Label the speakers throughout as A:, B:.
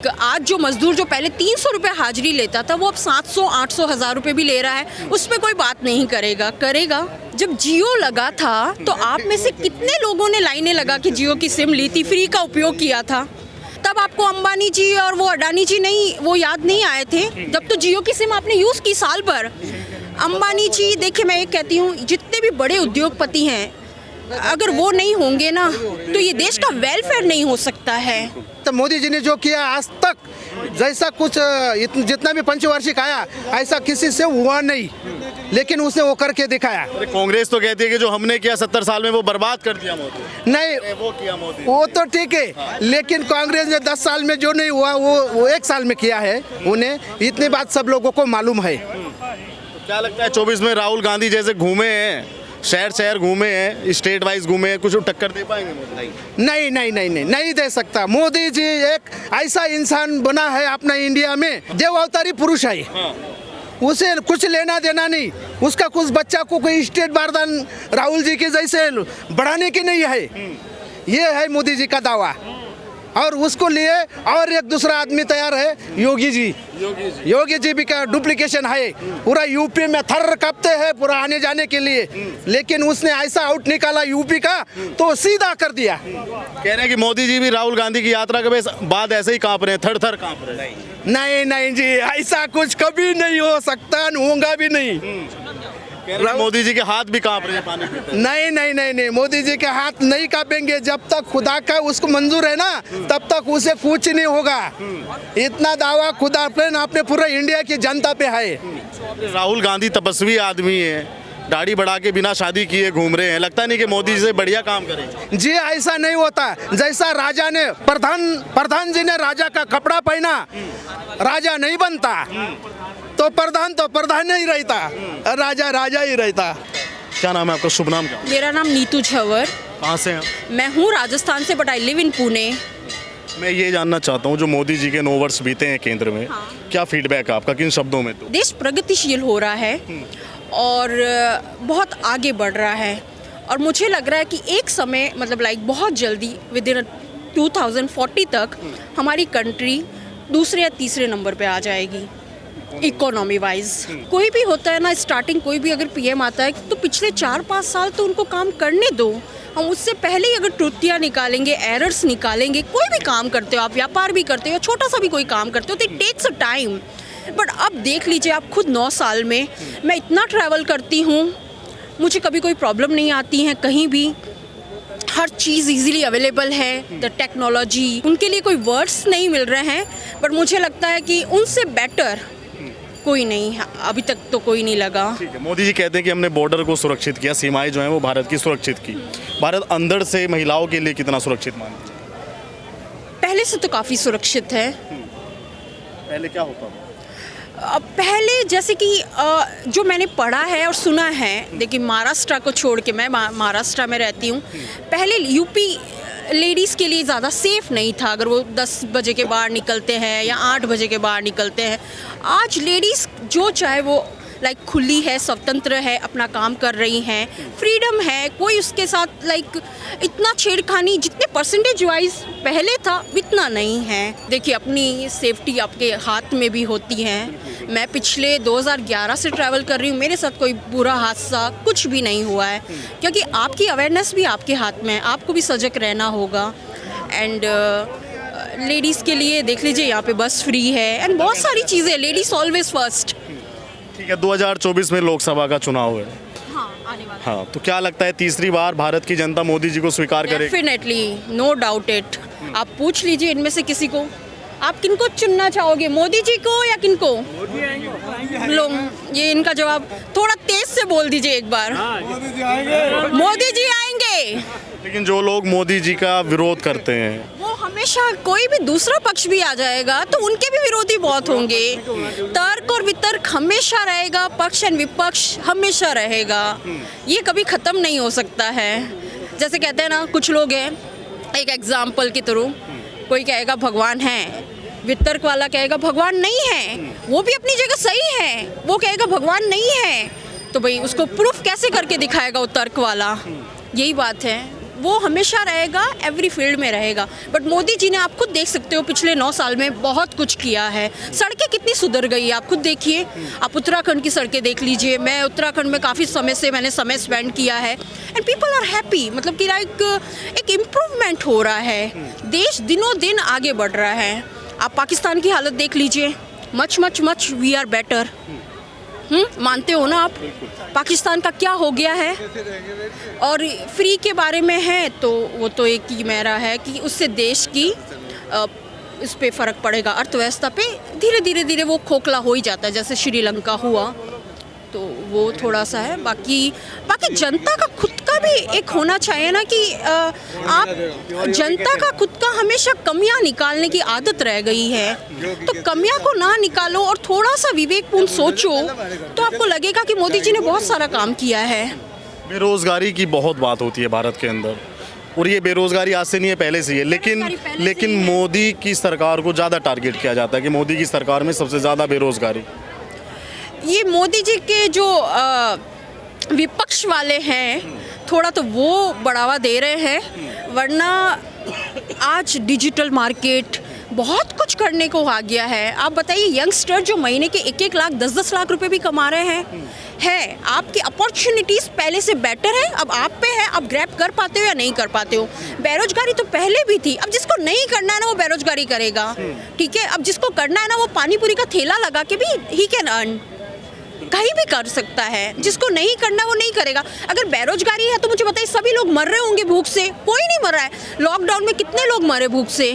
A: आज जो मजदूर जो पहले 300 रुपये हाजिरी लेता था वो अब 700, 800, 1000 रुपये भी ले रहा है, उस पर कोई बात नहीं करेगा। जब जियो लगा था तो आप में से कितने लोगों ने लाइनें लगा के जियो की सिम ली थी, फ्री का उपयोग किया था? तब आपको अंबानी जी और वो अडानी जी वो याद नहीं आए थे? जब तो जियो की सिम आपने यूज़ की साल भर। अंबानी जी, देखिए मैं एक कहती हूँ, जितने भी बड़े उद्योगपति हैं, अगर वो नहीं होंगे ना तो ये देश का वेलफेयर नहीं हो सकता है।
B: तो मोदी जी ने जो किया आज तक, जैसा कुछ जितना भी पंचवार्षिक आया ऐसा किसी से हुआ नहीं, लेकिन उसने वो करके दिखाया।
C: कांग्रेस तो कहती है कि जो हमने किया 70 साल में वो बर्बाद कर दिया मोदी।
B: नहीं,
C: वो किया मोदी,
B: वो तो ठीक है, लेकिन कांग्रेस ने 10 साल में जो नहीं हुआ वो 1 साल में किया है। उन्हें इतनी बात सब लोगों को मालूम है।
C: तो क्या लगता है 24 में राहुल गांधी जैसे घूमे हैं, शहर घूमे हैं, स्टेट वाइज घूमे हैं, कुछ टक्कर दे पाएंगे मोदी?
B: नहीं दे सकता। मोदी जी एक ऐसा इंसान बना है अपना इंडिया में, देव अवतारी पुरुष है। उसे कुछ लेना देना नहीं, उसका कुछ बच्चा को कोई स्टेट बारदान राहुल जी के जैसे बढ़ाने की नहीं है। ये है मोदी जी का दावा, और उसको लिए और एक दूसरा आदमी तैयार है, योगी जी भी का डुप्लीकेशन है। पूरा यूपी में थर कांपते हैं पूरा आने जाने के लिए, लेकिन उसने ऐसा आउट निकाला यूपी का तो सीधा कर दिया।
C: कह रहे हैं कि मोदी जी भी राहुल गांधी की यात्रा के बाद ऐसे ही कांप रहे हैं, थर कांप रहे हैं।
B: नहीं जी, ऐसा कुछ कभी नहीं हो सकता, होगा भी नहीं।
C: मोदी जी के हाथ भी कांप रहे हैं पानी पीते।
B: नहीं, मोदी जी के हाथ नहीं कांपेंगे। जब तक खुदा का उसको मंजूर है ना, तब तक उसे कुछ नहीं होगा। इतना दावा खुदा अपने पूरे इंडिया की जनता पे है।
C: राहुल गांधी तपस्वी आदमी है, दाढ़ी बढ़ा के बिना शादी किए घूम रहे हैं, लगता नहीं कि मोदी जी से बढ़िया काम करेंगे?
B: जी ऐसा नहीं होता। जैसा राजा ने प्रधान जी ने राजा का कपड़ा पहना, राजा नहीं बनता। तो प्रधान नहीं रहता, राजा ही रहता।
C: क्या नाम है आपका? शुभ नाम क्या?
A: मेरा नाम नीतू झवर।
C: कहाँ से हैं?
A: मैं हूँ राजस्थान से, but I live in Pune.
C: मैं ये जानना चाहता हूँ, जो मोदी जी के 9 वर्ष बीते हैं केंद्र में, क्या फीडबैक है आपका, किन शब्दों में? तो
A: देश प्रगतिशील हो रहा है और बहुत आगे बढ़ रहा है, और मुझे लग रहा है कि एक समय मतलब बहुत जल्दी विद इन 2040 तक हमारी कंट्री दूसरे या तीसरे नंबर पे आ जाएगी इकोनॉमी वाइज। कोई भी होता है ना, स्टार्टिंग कोई भी अगर पीएम आता है तो पिछले 4-5 साल तो उनको काम करने दो। हम उससे पहले ही अगर त्रुटियाँ निकालेंगे, एरर्स निकालेंगे, कोई भी काम करते हो आप, व्यापार भी करते हो या छोटा सा भी कोई काम करते हो, तो it takes a time. But अब देख लीजिए आप खुद, 9 साल में मैं इतना ट्रैवल करती हूँ, मुझे कभी कोई प्रॉब्लम नहीं आती है कहीं भी। हर चीज़ इजीली अवेलेबल है, द टेक्नोलॉजी, उनके लिए कोई वर्ड्स नहीं मिल रहे हैं, बट मुझे लगता है कि उनसे बेटर कोई नहीं है, अभी तक तो कोई नहीं लगा।
C: ठीक है, मोदी जी कहते हैं कि हमने बॉर्डर को सुरक्षित किया, सीमाएं जो हैं वो भारत की सुरक्षित की। भारत अंदर से महिलाओं के लिए कितना सुरक्षित मानते हैं?
A: पहले से तो काफ़ी सुरक्षित है।
C: पहले क्या होता था?
A: पहले जैसे कि जो मैंने पढ़ा है और सुना है, देखिए महाराष्ट्र को छोड़ के, मैं महाराष्ट्र में रहती हूँ, पहले यूपी लेडीज़ के लिए ज़्यादा सेफ़ नहीं था। अगर वो 10 बजे के बाहर निकलते हैं या 8 बजे के बाहर निकलते हैं, आज लेडीज़ जो चाहे वो खुली है, स्वतंत्र है, अपना काम कर रही हैं, फ्रीडम है, कोई उसके साथ इतना छेड़खानी जितने परसेंटेज वाइज पहले था इतना नहीं है। देखिए अपनी सेफ्टी आपके हाथ में भी होती है। मैं पिछले 2011 से ट्रैवल कर रही हूँ, मेरे साथ कोई बुरा हादसा कुछ भी नहीं हुआ है, क्योंकि आपकी अवेयरनेस भी आपके हाथ में है, आपको भी सजग रहना होगा। एंड लेडीज़ के लिए देख लीजिए यहाँ पे बस फ्री है एंड बहुत सारी चीज़ें, लेडीज़ ऑलवेज फर्स्ट।
C: ठीक है, 2024 में लोकसभा का चुनाव है।
A: आने वाला।
C: हाँ, तो क्या लगता है तीसरी बार भारत की जनता मोदी जी को स्वीकार करेगी?
A: Definitely, no doubt it. आप पूछ लीजिए इनमें से किसी को, आप किनको चुनना चाहोगे, मोदी जी को या किनको? लोग, ये इनका जवाब थोड़ा तेज से बोल दीजिए एक बार। मोदी जी आएंगे।
C: लेकिन जो लोग मोदी जी का विरोध करते हैं,
A: वो हमेशा, कोई भी दूसरा पक्ष भी आ जाएगा तो उनके भी विरोधी बहुत होंगे। तर्क और वितर्क हमेशा रहेगा, पक्ष एंड विपक्ष हमेशा रहेगा, ये कभी ख़त्म नहीं हो सकता है। जैसे कहते हैं ना, कुछ लोग हैं, एक एग्जाम्पल के थ्रू, कोई कहेगा भगवान है, वितर्क वाला कहेगा भगवान नहीं है, वो भी अपनी जगह सही है, वो कहेगा भगवान नहीं है, तो भाई उसको प्रूफ कैसे करके दिखाएगा वो तर्क वाला? यही बात है, वो हमेशा रहेगा, एवरी फील्ड में रहेगा। बट मोदी जी ने, आप खुद देख सकते हो, पिछले 9 साल में बहुत कुछ किया है। सड़कें कितनी सुधर गई है, आप खुद देखिए। आप उत्तराखंड की सड़कें देख लीजिए। मैं उत्तराखंड में काफ़ी मैंने समय स्पेंड किया है एंड पीपल आर हैप्पी। मतलब कि लाइक एक इम्प्रूवमेंट हो रहा है, देश दिनों दिन आगे बढ़ रहा है। आप पाकिस्तान की हालत देख लीजिए, मच वी आर बेटर। मानते हो ना आप? पाकिस्तान का क्या हो गया है। और फ्री के बारे में है तो वो तो एक ही मेरा है कि उससे देश की इस पे फ़र्क पड़ेगा, अर्थव्यवस्था पे धीरे धीरे वो खोखला हो ही जाता है, जैसे श्रीलंका हुआ, तो वो थोड़ा सा है। बाकी जनता का खुद का भी एक होना चाहिए ना कि आप जनता का खुद का हमेशा कमियां निकालने की आदत रह गई है, तो कमियां को ना निकालो और थोड़ा सा विवेकपूर्ण सोचो, तो आपको लगेगा कि मोदी जी ने बहुत सारा काम किया है।
C: बेरोजगारी की बहुत बात होती है भारत के अंदर, और ये बेरोजगारी आज से नहीं है, पहले से ही है, लेकिन मोदी की सरकार को ज़्यादा टारगेट किया जाता है कि मोदी की सरकार में सबसे ज़्यादा बेरोजगारी।
A: ये मोदी जी के जो विपक्ष वाले हैं, थोड़ा तो वो बढ़ावा दे रहे हैं, वरना आज डिजिटल मार्केट बहुत कुछ करने को आ गया है। आप बताइए, यंगस्टर जो महीने के 1-1 लाख 10-10 लाख रुपए भी कमा रहे हैं, आपकी अपॉर्चुनिटीज़ पहले से बेटर है। अब आप पे है, आप ग्रैब कर पाते हो या नहीं कर पाते हो। बेरोजगारी तो पहले भी थी, अब जिसको नहीं करना है ना वो बेरोजगारी करेगा, ठीक है। अब जिसको करना है ना वो पानी पूरी का ठेला लगा के भी ही कैन अर्न, कहीं भी कर सकता है। जिसको नहीं करना वो नहीं करेगा। अगर बेरोजगारी है तो मुझे बताइए, सभी लोग मर रहे होंगे भूख से? कोई नहीं मर रहा है। लॉकडाउन में कितने लोग मरे भूख से?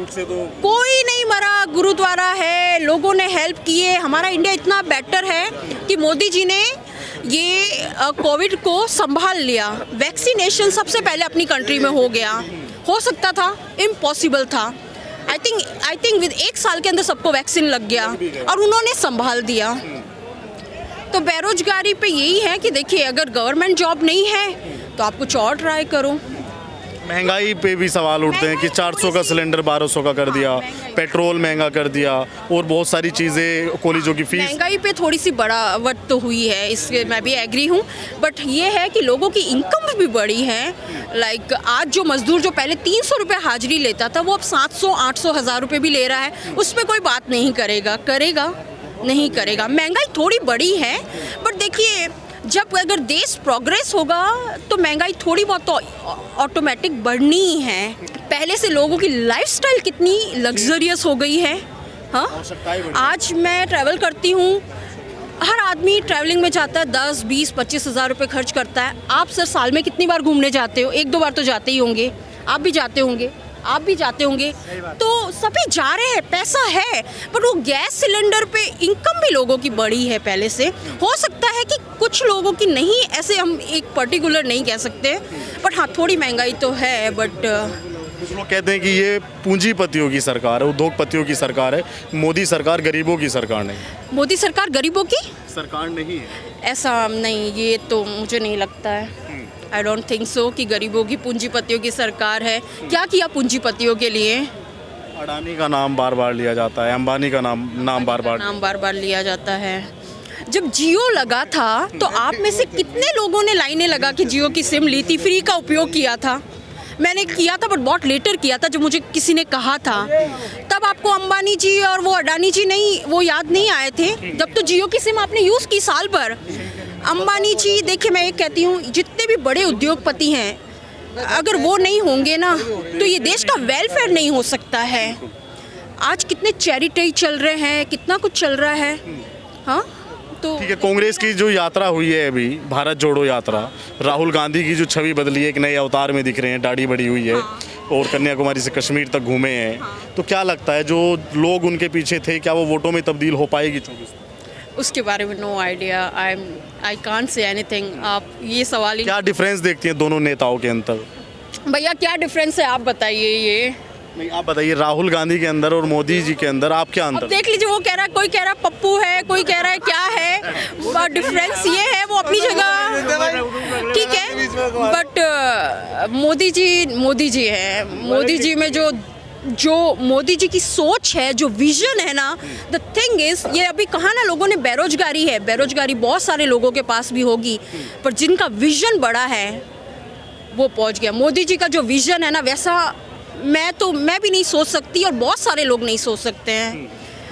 A: तो कोई नहीं मरा। गुरुद्वारा है, लोगों ने हेल्प किए। हमारा इंडिया इतना बेटर है कि मोदी जी ने ये कोविड को संभाल लिया। वैक्सीनेशन सबसे पहले अपनी कंट्री में हो गया। हो सकता था, इम्पॉसिबल था। आई थिंक विद 1 साल के अंदर सबको वैक्सीन लग गया और उन्होंने संभाल दिया। तो बेरोजगारी पे यही है कि देखिए, अगर गवर्नमेंट जॉब नहीं है तो आप कुछ और ट्राई करो।
C: महंगाई पे भी सवाल उठते हैं कि 400 का सिलेंडर 1200 का कर दिया, पेट्रोल महंगा कर दिया, और बहुत सारी चीज़ें, कॉलेजों की फीस। महंगाई
A: पे थोड़ी सी बढ़ावट तो हुई है, इससे मैं भी एग्री हूँ। बट ये है कि लोगों की इनकम भी बढ़ी है। लाइक आज जो मजदूर जो पहले 300 रुपये हाजिरी लेता था, वो अब 700, 800, 1000 रुपये भी ले रहा है। उस पर कोई बात नहीं करेगा नहीं करेगा। महंगाई थोड़ी बड़ी है, बट देखिए, जब अगर देश प्रोग्रेस होगा तो महंगाई थोड़ी बहुत तो ऑटोमेटिक बढ़नी ही है। पहले से लोगों की लाइफस्टाइल कितनी लग्जरियस हो गई है। हाँ, आज मैं ट्रैवल करती हूँ, हर आदमी ट्रैवलिंग में जाता है, 10, 20, 25 हज़ार रुपये खर्च करता है। आप सर साल में कितनी बार घूमने जाते हो? 1-2 बार तो जाते ही होंगे। आप भी जाते होंगे, तो सभी जा रहे हैं, पैसा है। पर वो गैस सिलेंडर पे इनकम भी लोगों की बढ़ी है पहले से। हो सकता है कि कुछ लोगों की नहीं, ऐसे हम एक पर्टिकुलर नहीं कह सकते, बट हाँ, थोड़ी महंगाई तो है। बट
C: कुछ लोग कहते हैं कि ये पूंजीपतियों की सरकार है, उद्योगपतियों की सरकार है, मोदी सरकार गरीबों की सरकार नहीं।
A: मोदी सरकार गरीबों की
C: सरकार नहीं है,
A: ऐसा नहीं, ये तो मुझे नहीं लगता है। आई डोंट थिंक सो कि गरीबों की, पूंजीपतियों की सरकार है। क्या किया पूंजीपतियों के लिए?
C: अडानी का नाम बार बार लिया जाता है, अंबानी का नाम बार बार
A: लिया जाता है। जब जियो लगा था तो आप में से कितने लोगों ने लाइनें लगा के जियो की सिम ली थी, फ्री का उपयोग किया था? मैंने किया था, बट बहुत लेटर किया था, जब मुझे किसी ने कहा था। तब आपको अंबानी जी और वो अडानी जी वो याद नहीं आए थे, जब तो जियो की सिम आपने यूज़ की साल भर। अंबानी जी, देखिए मैं एक कहती हूँ, जितने भी बड़े उद्योगपति हैं, अगर वो नहीं होंगे ना तो ये देश का वेलफेयर नहीं हो सकता है। आज कितने चैरिटी चल रहे हैं, कितना कुछ चल रहा है। हाँ, तो
C: ठीक है। कांग्रेस की जो यात्रा हुई है अभी, भारत जोड़ो यात्रा, राहुल गांधी की जो छवि बदली है, एक नए अवतार में दिख रहे हैं, दाढ़ी बड़ी हुई है, और कन्याकुमारी से कश्मीर तक घूमे हैं। तो क्या लगता है, जो लोग उनके पीछे थे, क्या वो वोटों में तब्दील हो पाएगी 24?
A: उसके बारे में no idea. I can't say anything. आप ये सवाल,
C: क्या डिफरेंस देखती हैं दोनों नेताओं के अंदर?
A: भैया क्या डिफरेंस है, आप बताइए। ये
C: नहीं, आप बताइए, राहुल गांधी के अंदर और मोदी जी के अंदर आप क्या अंतर?
A: देख लीजिए, वो कह रहा है, कोई कह रहा है पप्पू है, कोई कह रहा है क्या है। डिफरेंस ये है, वो अपनी जगह ठीक है, बट मोदी जी है। मोदी जी में जो मोदी जी की सोच है, जो विजन है ना, द थिंग इज, ये अभी कहा ना लोगों ने, बेरोजगारी है, बेरोजगारी बहुत सारे लोगों के पास भी होगी, पर जिनका विजन बड़ा है वो पहुंच गया। मोदी जी का जो विजन है ना, वैसा मैं भी नहीं सोच सकती और बहुत सारे लोग नहीं सोच सकते हैं।